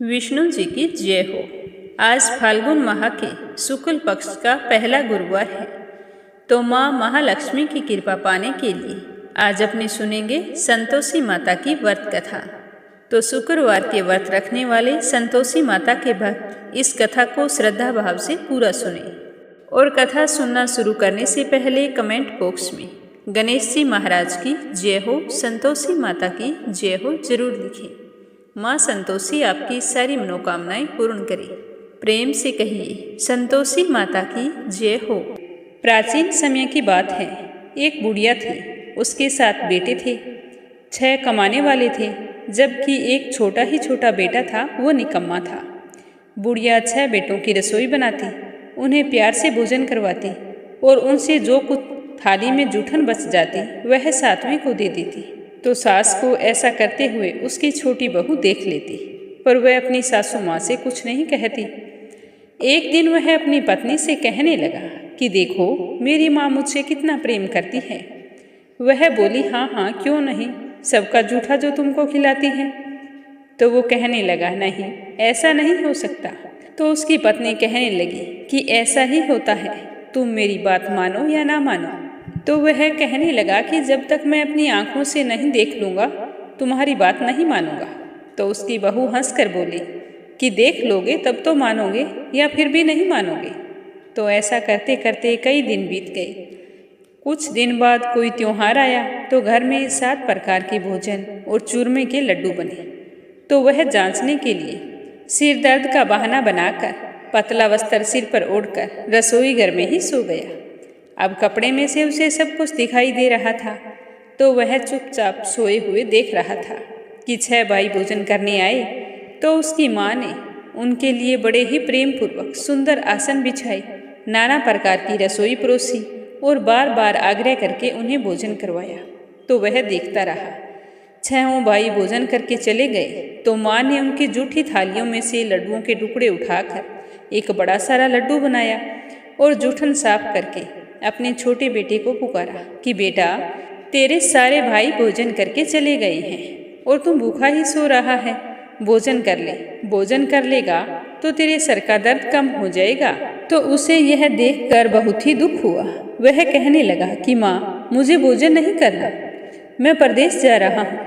विष्णु जी की जय हो। आज फाल्गुन माह के शुक्ल पक्ष का पहला गुरुवार है, तो माँ महालक्ष्मी की कृपा पाने के लिए आज अपने सुनेंगे संतोषी माता की व्रत कथा। तो शुक्रवार के व्रत रखने वाले संतोषी माता के भक्त इस कथा को श्रद्धा भाव से पूरा सुने। और कथा सुनना शुरू करने से पहले कमेंट बॉक्स में गणेश जी महाराज की जय हो, संतोषी माता की जय हो जरूर लिखें। माँ संतोषी आपकी सारी मनोकामनाएं पूर्ण करे। प्रेम से कहिए संतोषी माता की जय हो। प्राचीन समय की बात है, एक बुढ़िया थी, उसके 7 बेटे थे। 6 कमाने वाले थे, जबकि एक छोटा बेटा था, वो निकम्मा था। बुढ़िया 6 बेटों की रसोई बनाती, उन्हें प्यार से भोजन करवाती और उनसे जो कुछ थाली में जूठन बच जाती वह 7वें को दे देती। तो सास को ऐसा करते हुए उसकी छोटी बहू देख लेती, पर वह अपनी सासू माँ से कुछ नहीं कहती। एक दिन वह अपनी पत्नी से कहने लगा कि देखो मेरी माँ मुझसे कितना प्रेम करती है। वह बोली हाँ हाँ क्यों नहीं, सबका जूठा जो तुमको खिलाती है। तो वो कहने लगा नहीं, ऐसा नहीं हो सकता। तो उसकी पत्नी कहने लगी कि ऐसा ही होता है, तुम मेरी बात मानो या ना मानो। तो वह कहने लगा कि जब तक मैं अपनी आंखों से नहीं देख लूँगा तुम्हारी बात नहीं मानूंगा। तो उसकी बहू हंसकर बोली कि देख लोगे तब तो मानोगे या फिर भी नहीं मानोगे। तो ऐसा करते करते कई दिन बीत गए। कुछ दिन बाद कोई त्योहार आया तो घर में 7 प्रकार के भोजन और चूरमे के लड्डू बने। तो वह जांचने के लिए सिर दर्द का बहाना बनाकर पतला वस्त्र सिर पर ओढ़कर रसोई घर में ही सो गया। अब कपड़े में से उसे सब कुछ दिखाई दे रहा था, तो वह चुपचाप सोए हुए देख रहा था कि 6 भाई भोजन करने आए। तो उसकी माँ ने उनके लिए बड़े ही प्रेम पूर्वक सुंदर आसन बिछाए, नाना प्रकार की रसोई परोसी और बार बार आग्रह करके उन्हें भोजन करवाया। तो वह देखता रहा। 6 भाई भोजन करके चले गए तो माँ ने उनकी जूठी थालियों में से लड्डुओं के टुकड़े उठाकर एक बड़ा सारा लड्डू बनाया और जूठन साफ करके अपने छोटे बेटे को पुकारा कि बेटा तेरे सारे भाई भोजन करके चले गए हैं और तुम भूखा ही सो रहा है, भोजन कर ले। भोजन कर लेगा तो तेरे सर का दर्द कम हो जाएगा। तो उसे यह देखकर बहुत ही दुख हुआ। वह कहने लगा कि माँ मुझे भोजन नहीं करना, मैं परदेश जा रहा हूँ।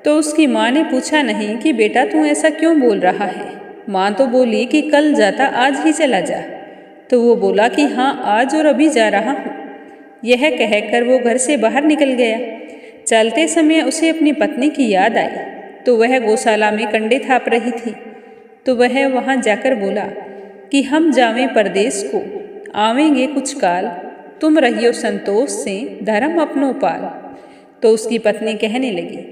तो उसकी माँ ने पूछा नहीं कि बेटा तू ऐसा क्यों बोल रहा है। माँ तो बोली कि कल जाता आज ही चला जा। तो वो बोला कि हाँ आज और अभी जा रहा हूँ। यह कहकर वो घर से बाहर निकल गया। चलते समय उसे अपनी पत्नी की याद आई, तो वह गौशाला में कंडे थाप रही थी। तो वह वहाँ जाकर बोला कि हम जावें परदेश को, आवेंगे कुछ काल, तुम रहियो संतोष से धर्म अपनो पाल। तो उसकी पत्नी कहने लगी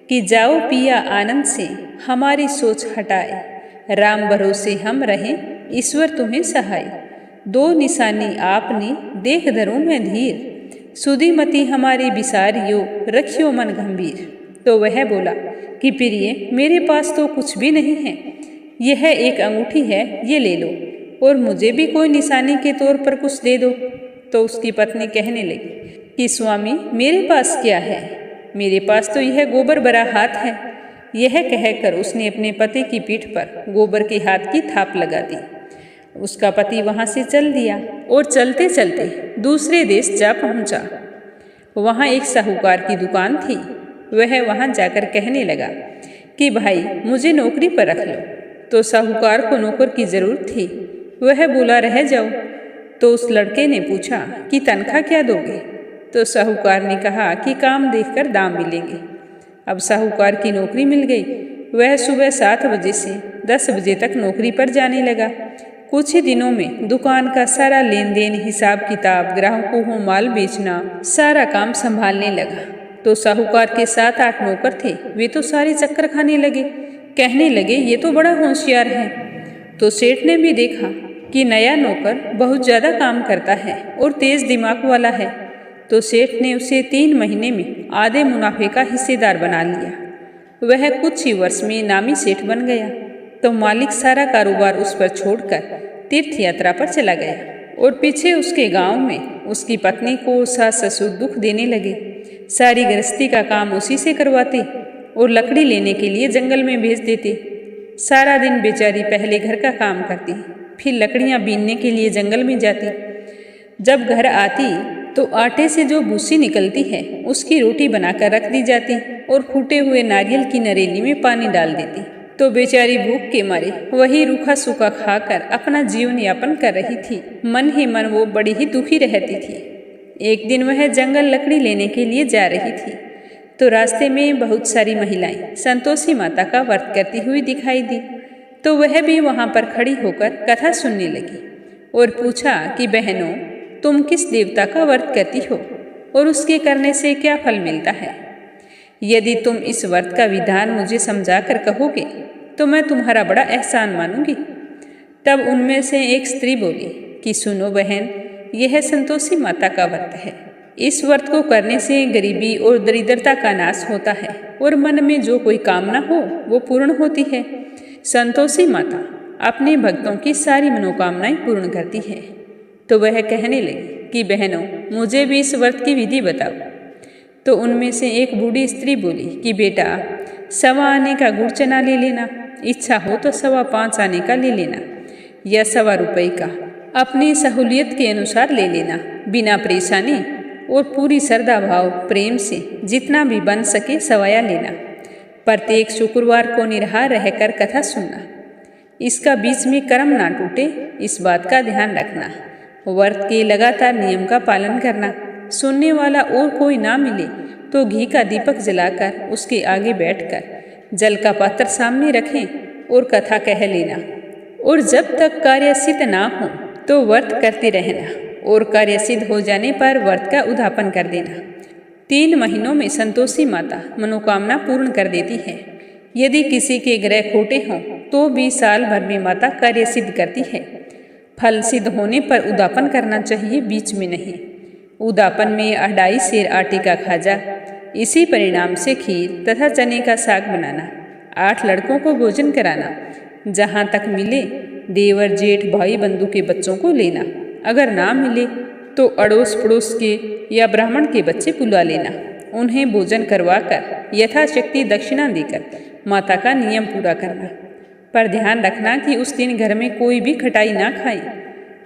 कि जाओ पिया आनंद से, हमारी सोच हटाए, राम भरोसे हम रहें, ईश्वर तुम्हें सहाय। 2 निशानी आपने देख धरूं मैं धीर, सुधीमती हमारी बिसारियो रखियो मन गंभीर। तो वह बोला कि प्रिय मेरे पास तो कुछ भी नहीं है, यह एक अंगूठी है, ये ले लो और मुझे भी कोई निशानी के तौर पर कुछ दे दो। तो उसकी पत्नी कहने लगी कि स्वामी मेरे पास क्या है, मेरे पास तो यह गोबर भरा हाथ है। यह कहकर उसने अपने पति की पीठ पर गोबर के हाथ की थाप लगा दी। उसका पति वहाँ से चल दिया और चलते चलते दूसरे देश जा पहुँचा। वहाँ एक साहूकार की दुकान थी। वह वहाँ जाकर कहने लगा कि भाई मुझे नौकरी पर रख लो। तो साहूकार को नौकर की ज़रूरत थी। वह बोला रह जाओ। तो उस लड़के ने पूछा कि तनख्वाह क्या दोगे। तो साहूकार ने कहा कि काम देखकर दाम मिलेंगे। अब साहूकार की नौकरी मिल गई। वह सुबह 7 बजे से 10 बजे तक नौकरी पर जाने लगा। कुछ ही दिनों में दुकान का सारा लेन देन, हिसाब किताब, ग्राहकों को माल बेचना, सारा काम संभालने लगा। तो साहूकार के 7-8 नौकर थे, वे तो सारे चक्कर खाने लगे। कहने लगे ये तो बड़ा होशियार है। तो सेठ ने भी देखा कि नया नौकर बहुत ज़्यादा काम करता है और तेज़ दिमाग वाला है। तो सेठ ने उसे 3 महीने में आधे मुनाफे का हिस्सेदार बना लिया। वह कुछ ही वर्ष में नामी सेठ बन गया। तो मालिक सारा कारोबार उस पर छोड़कर तीर्थ यात्रा पर चला गया और पीछे उसके गांव में उसकी पत्नी को सास ससुर दुख देने लगे। सारी गृहस्थी का काम उसी से करवाते और लकड़ी लेने के लिए जंगल में भेज देते। सारा दिन बेचारी पहले घर का काम करती, फिर लकड़ियाँ बीनने के लिए जंगल में जाती। जब घर आती तो आटे से जो भूसी निकलती है उसकी रोटी बनाकर रख दी जाती और फूटे हुए नारियल की नरेली में पानी डाल देती। तो बेचारी भूख के मारे वही रूखा सूखा खाकर अपना जीवन यापन कर रही थी। मन ही मन वो बड़ी ही दुखी रहती थी। एक दिन वह जंगल लकड़ी लेने के लिए जा रही थी तो रास्ते में बहुत सारी महिलाएं संतोषी माता का व्रत करती हुई दिखाई दी। तो वह भी वहां पर खड़ी होकर कथा सुनने लगी और पूछा कि बहनों, तुम किस देवता का व्रत करती हो और उसके करने से क्या फल मिलता है? यदि तुम इस व्रत का विधान मुझे समझा कर कहोगे तो मैं तुम्हारा बड़ा एहसान मानूंगी। तब उनमें से एक स्त्री बोली कि सुनो बहन, यह संतोषी माता का व्रत है। इस व्रत को करने से गरीबी और दरिद्रता का नाश होता है और मन में जो कोई कामना हो वो पूर्ण होती है। संतोषी माता अपने भक्तों की सारी मनोकामनाएं पूर्ण करती है। तो वह कहने लगी कि बहनों, मुझे भी इस व्रत की विधि बताओ। तो उनमें से एक बूढ़ी स्त्री बोली कि बेटा, 1.25 आने का गुड़ चना ले लेना, इच्छा हो तो 5.25 आने का ले लेना या 1.25 रुपये का अपनी सहूलियत के अनुसार ले लेना, बिना परेशानी और पूरी श्रद्धा भाव प्रेम से जितना भी बन सके सवाया लेना। प्रत्येक शुक्रवार को निराहार रहकर कथा सुनना, इसका बीच में कर्म ना टूटे इस बात का ध्यान रखना। व्रत के लगातार नियम का पालन करना। सुनने वाला और कोई ना मिले तो घी का दीपक जलाकर उसके आगे बैठकर जल का पात्र सामने रखें और कथा कह लेना। और जब तक कार्य सिद्ध ना हो तो व्रत करते रहना और कार्य सिद्ध हो जाने पर व्रत का उद्यापन कर देना। 3 महीनों में संतोषी माता मनोकामना पूर्ण कर देती है। यदि किसी के ग्रह खोटे हों तो भी साल भर में माता कार्य सिद्ध करती है। फल सिद्ध होने पर उद्यापन करना चाहिए, बीच में नहीं। उद्यापन में 2.5 सेर आटे का खाजा, इसी परिणाम से खीर तथा चने का साग बनाना, 8 लड़कों को भोजन कराना, जहाँ तक मिले देवर जेठ भाई बंधु के बच्चों को लेना, अगर ना मिले तो अड़ोस पड़ोस के या ब्राह्मण के बच्चे बुला लेना, उन्हें भोजन करवाकर यथाशक्ति दक्षिणा देकर माता का नियम पूरा करना। पर ध्यान रखना कि उस दिन घर में कोई भी खटाई ना खाए।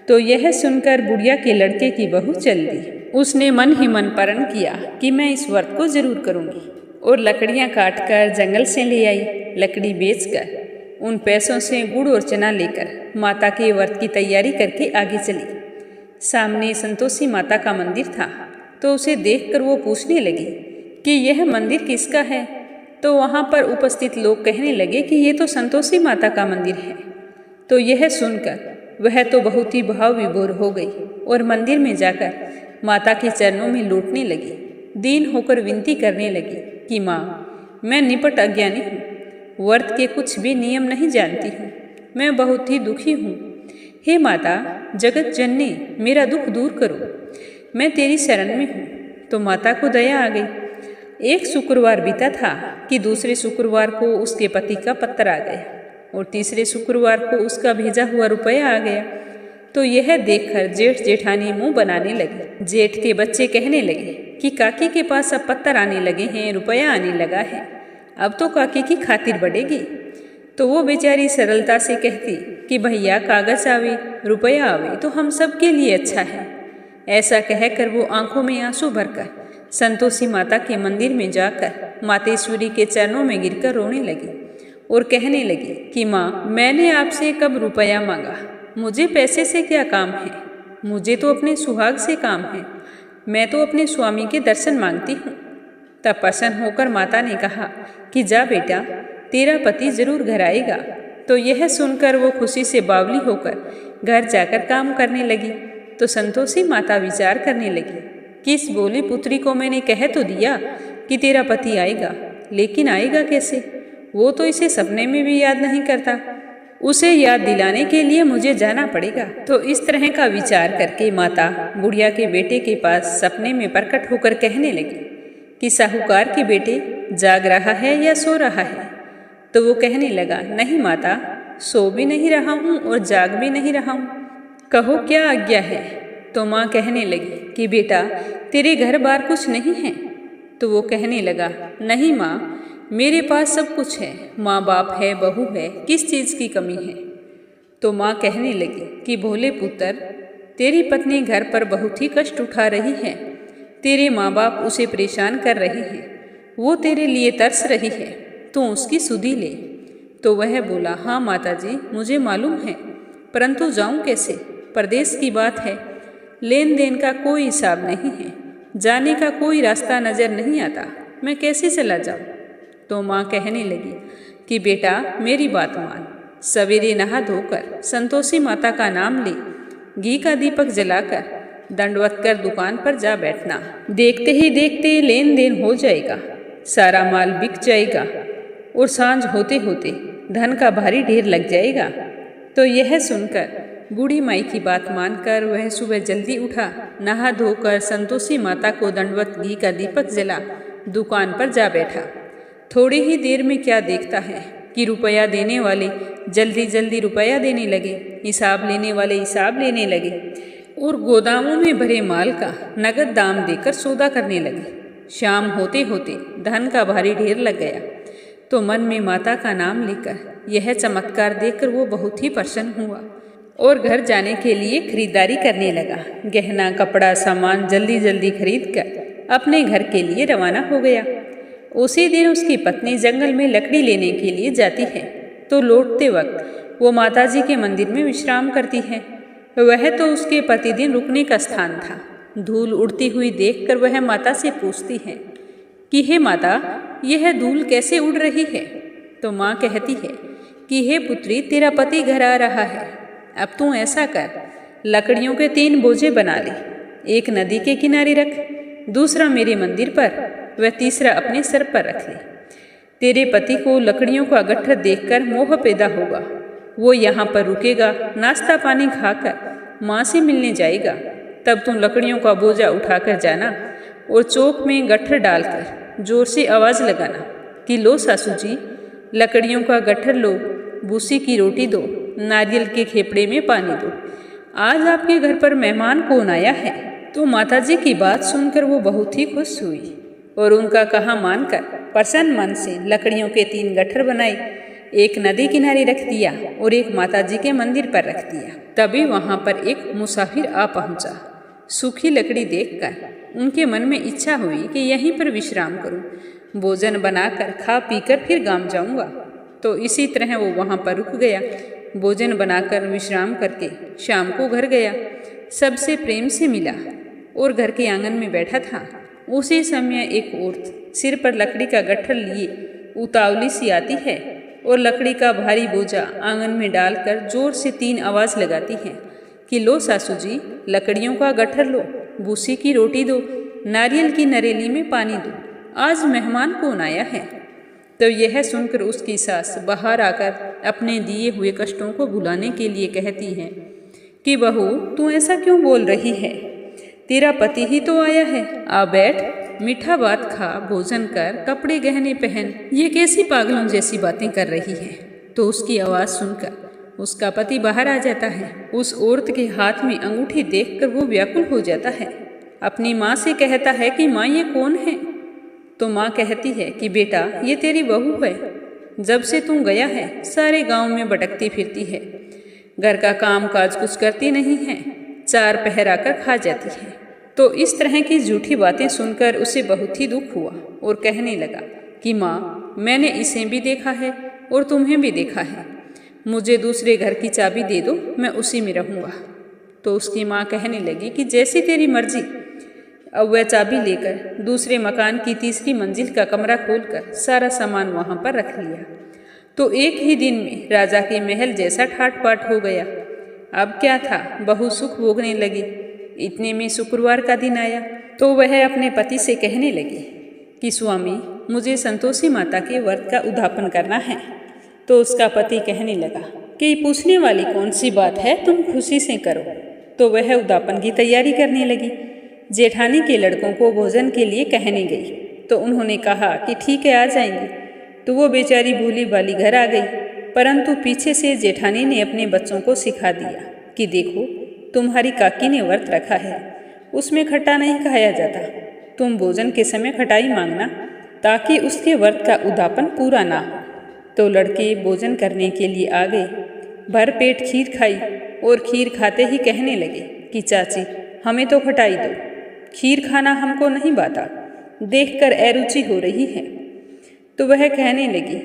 तो यह सुनकर बुढ़िया के लड़के की बहू चल दी। उसने मन ही मन प्रण किया कि मैं इस व्रत को जरूर करूंगी और लकड़ियां काटकर जंगल से ले आई। लकड़ी बेचकर उन पैसों से गुड़ और चना लेकर माता के व्रत की तैयारी करके आगे चली। सामने संतोषी माता का मंदिर था तो उसे देखकर वो पूछने लगी कि यह मंदिर किसका है। तो वहाँ पर उपस्थित लोग कहने लगे कि ये तो संतोषी माता का मंदिर है। तो यह सुनकर वह तो बहुत ही भाव विभोर हो गई और मंदिर में जाकर माता के चरणों में लौटने लगी। दीन होकर विनती करने लगी कि माँ, मैं निपट अज्ञानी हूँ, व्रत के कुछ भी नियम नहीं जानती हूँ, मैं बहुत ही दुखी हूँ। हे माता जगत जननी, मेरा दुख दूर करो, मैं तेरी शरण में हूँ। तो माता को दया आ गई। एक शुक्रवार बीता था कि दूसरे शुक्रवार को उसके पति का पत्र आ गया और तीसरे शुक्रवार को उसका भेजा हुआ रुपया आ गया। तो यह देखकर जेठ जेठानी मुंह बनाने लगी। जेठ के बच्चे कहने लगे कि काकी के पास अब पत्थर आने लगे हैं, रुपया आने लगा है, अब तो काकी की खातिर बढ़ेगी। तो वो बेचारी सरलता से कहती कि भैया कागज आवे रुपया आवे तो हम सब के लिए अच्छा है। ऐसा कहकर वो आंखों में आंसू भरकर संतोषी माता के मंदिर में जाकर मातेश्वरी के चरणों में गिरकर रोने लगी और कहने लगी कि माँ, मैंने आपसे कब रुपया मांगा, मुझे पैसे से क्या काम है, मुझे तो अपने सुहाग से काम है, मैं तो अपने स्वामी के दर्शन मांगती हूँ। तब प्रसन्न होकर माता ने कहा कि जा बेटा, तेरा पति जरूर घर आएगा। तो यह सुनकर वो खुशी से बावली होकर घर जाकर काम करने लगी। तो संतोषी माता विचार करने लगी कि इस बोली पुत्री को मैंने कह तो दिया कि तेरा पति आएगा, लेकिन आएगा कैसे, वो तो इसे सपने में भी याद नहीं करता, उसे याद दिलाने के लिए मुझे जाना पड़ेगा। तो इस तरह का विचार करके माता बुढ़िया के बेटे के पास सपने में प्रकट होकर कहने लगी कि साहूकार के बेटे जाग रहा है या सो रहा है। तो वो कहने लगा, नहीं माता, सो भी नहीं रहा हूँ और जाग भी नहीं रहा हूँ, कहो क्या आज्ञा है। तो माँ कहने लगी कि बेटा तेरे घर बार कुछ नहीं है। तो वो कहने लगा, नहीं माँ, मेरे पास सब कुछ है, माँ बाप है, बहू है, किस चीज़ की कमी है। तो माँ कहने लगी कि भोले पुत्र, तेरी पत्नी घर पर बहुत ही कष्ट उठा रही है। तेरे माँ बाप उसे परेशान कर रहे हैं, वो तेरे लिए तरस रही है, तू उसकी सुधि ले। तो वह बोला, हाँ माताजी, मुझे मालूम है, परंतु जाऊँ कैसे? परदेश की बात है, लेन देन का कोई हिसाब नहीं है, जाने का कोई रास्ता नज़र नहीं आता, मैं कैसे चला जाऊँ? तो माँ कहने लगी कि बेटा मेरी बात मान, सवेरे नहा धोकर संतोषी माता का नाम ले, घी का दीपक जलाकर दंडवत कर दुकान पर जा बैठना। देखते ही देखते लेन देन हो जाएगा, सारा माल बिक जाएगा और सांझ होते होते धन का भारी ढेर लग जाएगा। तो यह सुनकर बूढ़ी माई की बात मानकर वह सुबह जल्दी उठा, नहा धोकर संतोषी माता को दंडवत घी का दीपक जला दुकान पर जा बैठा। थोड़ी ही देर में क्या देखता है कि रुपया देने वाले जल्दी जल्दी रुपया देने लगे, हिसाब लेने वाले हिसाब लेने लगे और गोदामों में भरे माल का नगद दाम देकर सौदा करने लगे। शाम होते होते धन का भारी ढेर लग गया। तो मन में माता का नाम लेकर यह चमत्कार देखकर वो बहुत ही प्रसन्न हुआ और घर जाने के लिए खरीदारी करने लगा। गहना कपड़ा सामान जल्दी जल्दी खरीद कर अपने घर के लिए रवाना हो गया। उसी दिन उसकी पत्नी जंगल में लकड़ी लेने के लिए जाती है, तो लौटते वक्त वो माताजी के मंदिर में विश्राम करती है। वह तो उसके प्रतिदिन रुकने का स्थान था। धूल उड़ती हुई देखकर वह माता से पूछती है कि हे माता, यह धूल कैसे उड़ रही है? तो माँ कहती है कि हे पुत्री, तेरा पति घर आ रहा है, अब तू ऐसा कर, लकड़ियों के 3 बोझे बना ले, एक नदी के किनारे रख, दूसरा मेरे मंदिर पर, वह तीसरा अपने सर पर रख ले। तेरे पति को लकड़ियों का गट्ठर देखकर मोह पैदा होगा, वो यहाँ पर रुकेगा, नाश्ता पानी खाकर माँ से मिलने जाएगा। तब तुम लकड़ियों का बोझा उठाकर जाना और चौक में गट्ठर डालकर जोर से आवाज़ लगाना कि लो सासू जी, लकड़ियों का गट्ठर लो, भूसी की रोटी दो, नारियल के खेपड़े में पानी दो, आज आपके घर पर मेहमान कौन आया है। तो माताजी की बात सुनकर वो बहुत ही खुश हुई और उनका कहा मानकर प्रसन्न मन से लकड़ियों के 3 गट्ठर बनाए, एक नदी किनारे रख दिया और एक माताजी के मंदिर पर रख दिया। तभी वहाँ पर एक मुसाफिर आ पहुँचा। सूखी लकड़ी देखकर उनके मन में इच्छा हुई कि यहीं पर विश्राम करूं, भोजन बनाकर खा पीकर फिर गांव जाऊंगा। तो इसी तरह वो वहाँ पर रुक गया। भोजन बनाकर विश्राम करके शाम को घर गया, सबसे प्रेम से मिला और घर के आंगन में बैठा था। उसी समय एक औरत सिर पर लकड़ी का गट्ठर लिए उतावली सी आती है और लकड़ी का भारी बोझा आंगन में डालकर जोर से 3 आवाज़ लगाती है कि लो सासू जी, लकड़ियों का गट्ठर लो, भूसी की रोटी दो, नारियल की नरेली में पानी दो, आज मेहमान कौन आया है। तो यह सुनकर उसकी सास बाहर आकर अपने दिए हुए कष्टों को भुलाने के लिए कहती है कि बहू, तू ऐसा क्यों बोल रही है? तेरा पति ही तो आया है, आ बैठ, मीठा बात खा, भोजन कर, कपड़े गहने पहन, ये कैसी पागलों जैसी बातें कर रही है। तो उसकी आवाज़ सुनकर उसका पति बाहर आ जाता है। उस औरत के हाथ में अंगूठी देखकर वो व्याकुल हो जाता है। अपनी माँ से कहता है कि माँ, ये कौन है? तो माँ कहती है कि बेटा, ये तेरी बहू है, जब से तू गया है सारे गांव में भटकती फिरती है, घर का काम काज कुछ करती नहीं है, 4 पहर आकर खा जाती है। तो इस तरह की झूठी बातें सुनकर उसे बहुत ही दुख हुआ और कहने लगा कि माँ, मैंने इसे भी देखा है और तुम्हें भी देखा है, मुझे दूसरे घर की चाबी दे दो, मैं उसी में रहूँगा। तो उसकी माँ कहने लगी कि जैसी तेरी मर्जी। अब वह चाबी लेकर दूसरे मकान की 3री मंजिल का कमरा खोलकर सारा सामान वहाँ पर रख लिया। तो एक ही दिन में राजा के महल जैसा ठाट बाट हो गया। अब क्या था, बहू सुख भोगने लगी। इतने में शुक्रवार का दिन आया तो वह अपने पति से कहने लगी कि स्वामी, मुझे संतोषी माता के व्रत का उद्यापन करना है। तो उसका पति कहने लगा कि पूछने वाली कौन सी बात है, तुम खुशी से करो। तो वह उद्यापन की तैयारी करने लगी। जेठानी के लड़कों को भोजन के लिए कहने गई तो उन्होंने कहा कि ठीक है, आ जाएंगे। तो वो बेचारी भूली भाली घर आ गई, परंतु पीछे से जेठानी ने अपने बच्चों को सिखा दिया कि देखो, तुम्हारी काकी ने व्रत रखा है, उसमें खट्टा नहीं खाया जाता, तुम भोजन के समय खटाई मांगना, ताकि उसके व्रत का उद्यापन पूरा ना हो। तो लड़के भोजन करने के लिए आ गए। भर पेट खीर खाई और खीर खाते ही कहने लगे कि चाची हमें तो खटाई दो, खीर खाना हमको नहीं भाता, देखकर अरुचि हो रही है। तो वह कहने लगी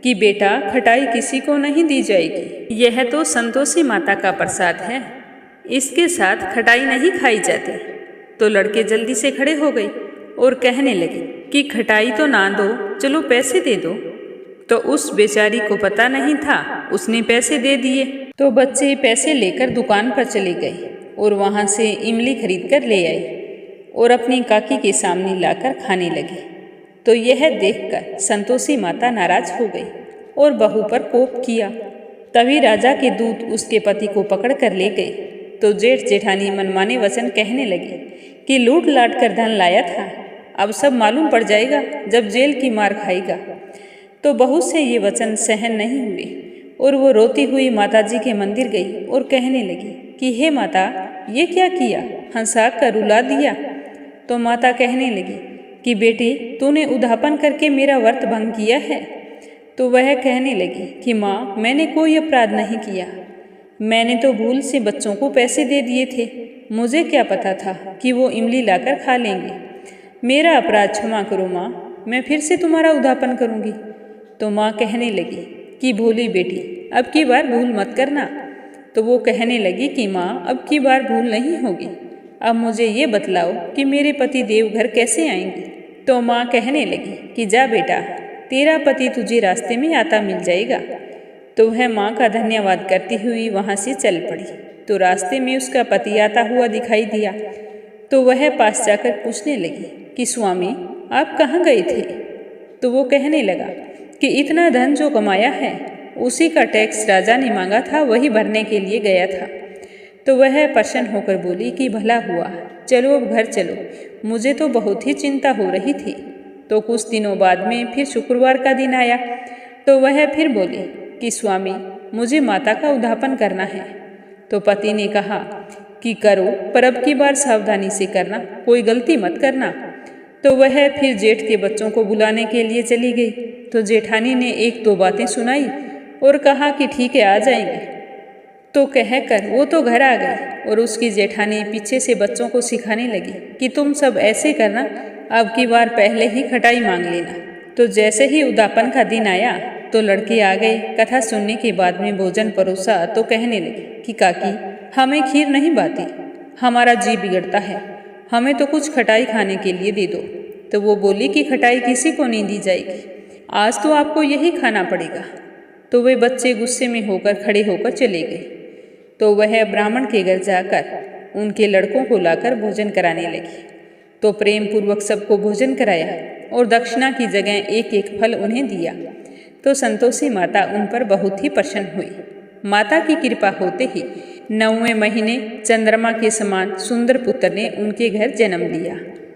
कि बेटा खटाई किसी को नहीं दी जाएगी, यह तो संतोषी माता का प्रसाद है, इसके साथ खटाई नहीं खाई जाती। तो लड़के जल्दी से खड़े हो गए और कहने लगे कि खटाई तो ना दो, चलो पैसे दे दो। तो उस बेचारी को पता नहीं था, उसने पैसे दे दिए। तो बच्चे पैसे लेकर दुकान पर चले गए और वहाँ से इमली खरीद कर ले आए और अपनी काकी के सामने लाकर खाने लगे। तो यह देखकर संतोषी माता नाराज हो गई और बहू पर कोप किया। तभी राजा के दूत उसके पति को पकड़ कर ले गए। तो जेठ जेठानी मनमाने वचन कहने लगे कि लूट लाट कर धन लाया था, अब सब मालूम पड़ जाएगा जब जेल की मार खाएगा। तो बहू से ये वचन सहन नहीं हुए और वो रोती हुई माताजी के मंदिर गई और कहने लगी कि हे माता ये क्या किया, हंसा कर रुला दिया। तो माता कहने लगी कि बेटी तूने उद्यापन करके मेरा व्रत भंग किया है। तो वह कहने लगी कि माँ मैंने कोई अपराध नहीं किया, मैंने तो भूल से बच्चों को पैसे दे दिए थे, मुझे क्या पता था कि वो इमली लाकर खा लेंगे, मेरा अपराध क्षमा करो माँ, मैं फिर से तुम्हारा उद्यापन करूँगी। तो माँ कहने लगी कि भोली बेटी अब की बार भूल मत करना। तो वो कहने लगी कि माँ अब की बार भूल नहीं होगी, अब मुझे ये बतलाओ कि मेरे पति देव घर कैसे आएंगे। तो माँ कहने लगी कि जा बेटा तेरा पति तुझे रास्ते में आता मिल जाएगा। तो वह माँ का धन्यवाद करती हुई वहाँ से चल पड़ी। तो रास्ते में उसका पति आता हुआ दिखाई दिया। तो वह पास जाकर पूछने लगी कि स्वामी आप कहाँ गए थे। तो वो कहने लगा कि इतना धन जो कमाया है उसी का टैक्स राजा ने मांगा था, वही भरने के लिए गया था। तो वह प्रसन्न होकर बोली कि भला हुआ, चलो अब घर चलो, मुझे तो बहुत ही चिंता हो रही थी। तो कुछ दिनों बाद में फिर शुक्रवार का दिन आया। तो वह फिर बोली कि स्वामी मुझे माता का उद्यापन करना है। तो पति ने कहा कि करो, पर अब की बार सावधानी से करना, कोई गलती मत करना। तो वह फिर जेठ के बच्चों को बुलाने के लिए चली गई। तो जेठानी ने एक दो बातें सुनाई और कहा कि ठीक है आ जाएंगे। तो कहकर वो तो घर आ गई और उसकी जेठानी पीछे से बच्चों को सिखाने लगी कि तुम सब ऐसे करना, अब की बार पहले ही खटाई मांग लेना। तो जैसे ही उद्यापन का दिन आया तो लड़के आ गए। कथा सुनने के बाद में भोजन परोसा तो कहने लगे कि काकी हमें खीर नहीं भाती, हमारा जी बिगड़ता है, हमें तो कुछ खटाई खाने के लिए दे दो। तो वो बोली कि खटाई किसी को नहीं दी जाएगी, आज तो आपको यही खाना पड़ेगा। तो वे बच्चे गुस्से में होकर खड़े होकर चले गए। तो वह ब्राह्मण के घर जाकर उनके लड़कों को लाकर भोजन कराने लगी। तो प्रेम पूर्वक सबको भोजन कराया और दक्षिणा की जगह एक एक फल उन्हें दिया। तो संतोषी माता उन पर बहुत ही प्रसन्न हुई। माता की कृपा होते ही 9वें महीने चंद्रमा के समान सुंदर पुत्र ने उनके घर जन्म लिया।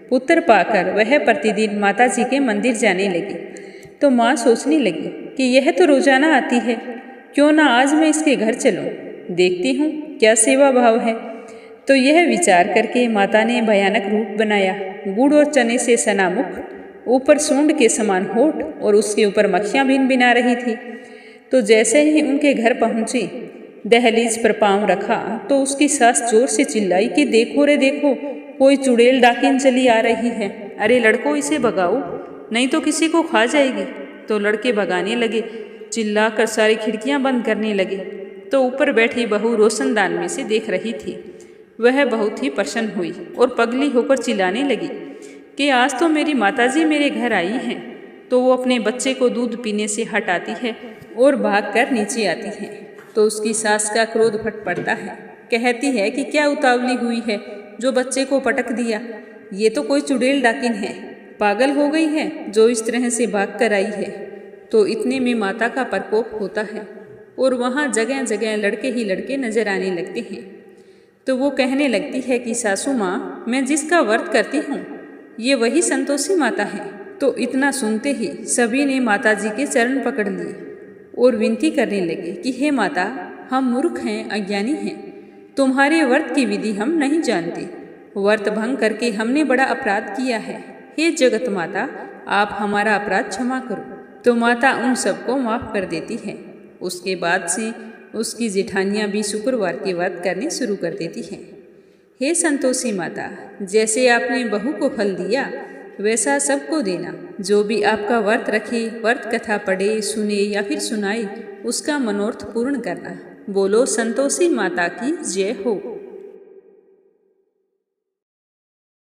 पुत्र पाकर वह प्रतिदिन माता जी के मंदिर जाने लगी। तो माँ सोचने लगी कि यह तो रोजाना आती है, क्यों ना आज मैं इसके घर चलूं, देखती हूँ क्या सेवा भाव है। तो यह विचार करके माता ने भयानक रूप बनाया। गुड़ और चने से सना मुख, ऊपर सूंड के समान होठ और उसके ऊपर मक्खियाँ भिन भिना रही थी। तो जैसे ही उनके घर पहुँची, दहलीज पर पांव रखा तो उसकी सास जोर से चिल्लाई कि देखो रे देखो, कोई चुड़ैल डाकिन चली आ रही है, अरे लड़को इसे भगाओ नहीं तो किसी को खा जाएगी। तो लड़के भगाने लगे, चिल्ला कर सारी खिड़कियां बंद करने लगे। तो ऊपर बैठी बहू रोशनदान में से देख रही थी। वह बहुत ही प्रसन्न हुई और पगली होकर चिल्लाने लगी कि आज तो मेरी माताजी मेरे घर आई हैं। तो वो अपने बच्चे को दूध पीने से हटाती है और भागकर नीचे आती है। तो उसकी सास का क्रोध फट पड़ता है, कहती है कि क्या उतावली हुई है जो बच्चे को पटक दिया, ये तो कोई चुड़ैल डाकिन है, पागल हो गई है जो इस तरह से भाग कर आई है। तो इतने में माता का प्रकोप होता है और वहाँ जगह जगह लड़के ही लड़के नजर आने लगते हैं। तो वो कहने लगती है कि सासू माँ, मैं जिसका व्रत करती हूँ ये वही संतोषी माता है। तो इतना सुनते ही सभी ने माता जी के चरण पकड़ लिए और विनती करने लगे कि हे माता, हम मूर्ख हैं, अज्ञानी हैं, तुम्हारे व्रत की विधि हम नहीं जानते, व्रत भंग करके हमने बड़ा अपराध किया है। हे जगत माता, आप हमारा अपराध क्षमा करो। तो माता उन सबको माफ़ कर देती है। उसके बाद से उसकी जेठानियाँ भी शुक्रवार के व्रत करने शुरू कर देती हैं। हे संतोषी माता, जैसे आपने बहू को फल दिया वैसा सबको देना। जो भी आपका व्रत रखे, व्रत कथा पढ़े, सुने या फिर सुनाए, उसका मनोरथ पूर्ण करना। बोलो संतोषी माता की जय हो।